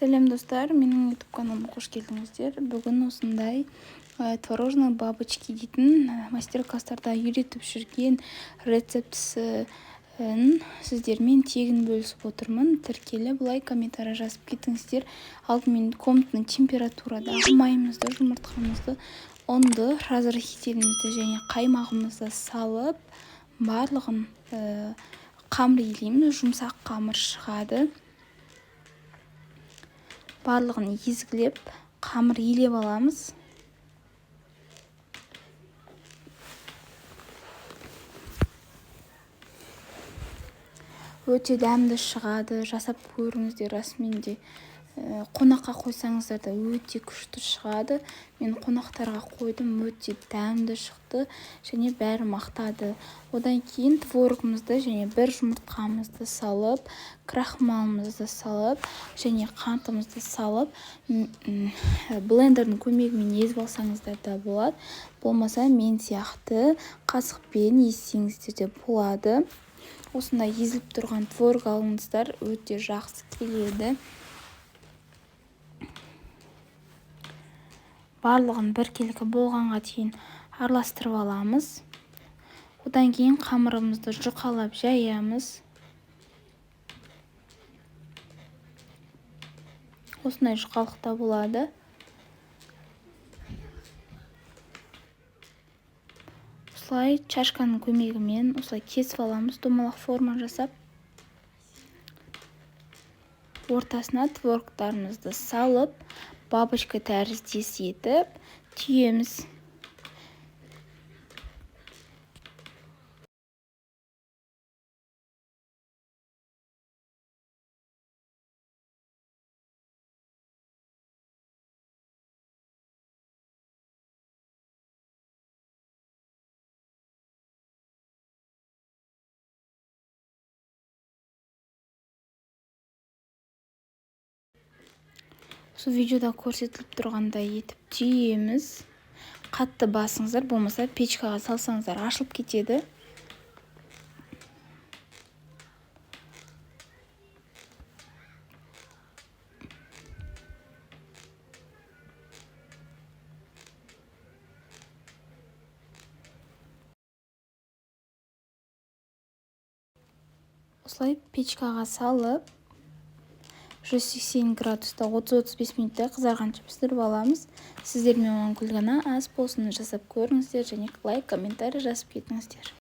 Сәлем достар, менің YouTube каналыма қош келдіңіздер. Бүгін осындай творожные бабочки дейтін мастер-класстарда үйретіп жүрген рецептісін сіздермен тегін бөлісіп отырмын. Тіркеліп, лайк, комментарий жазып кетіңіздер. Алдымен комнатный температурада майымызды, жұмыртқамызды, ұнды, разрыхителімізді және қаймағымызды салып, барлығын қамыр илейміз, жұмсақ қамыр шығады. Барлығын езгілеп, қамыр илеп аламыз. Өте дәмді шығады, жасап көріңіздер. Расымен де қонаққа қойсаңыздар да өте күшті шығады. Мен қонақтарға қойдым, өте дәмді шықты және бәрі мақтады. Одан кейін творогымызды және бір жұмыртқамызды салып, крахмалымызды салып және қантымызды салып, блендердің көмегімен езіп алсаңыздар да болады. Болмаса мен сияқты қасықпен езсеңіздер де болады. Осындай езіліп тұрған творог алыңыздар, өте жақсы келеді. Барлығын біркелкі болғанға дейін араластырып аламыз. Одан кейін қамырымызды жұқалап жаямыз. Осындай жұқалықта болады. Осылай чашканың көмегімен осылай кесіп аламыз, домалақ форма жасап. Ортасына творогтарымызды салып, бабочка тәріздес етіп түйеміз. Осы видеода көрсетіліп тұрғандай етіп түйеміз. Қатты басыңыздар, болмаса печкаға салсаңыздар ашылып кетеді. Осылай печкаға салып, 180 градуста 30-35 минутта қызарғанша пісіріп аламыз. Сіздермен оған күлгана аз болсын жасап көріңіздер және лайк, комментарий жазып кетіңіздер.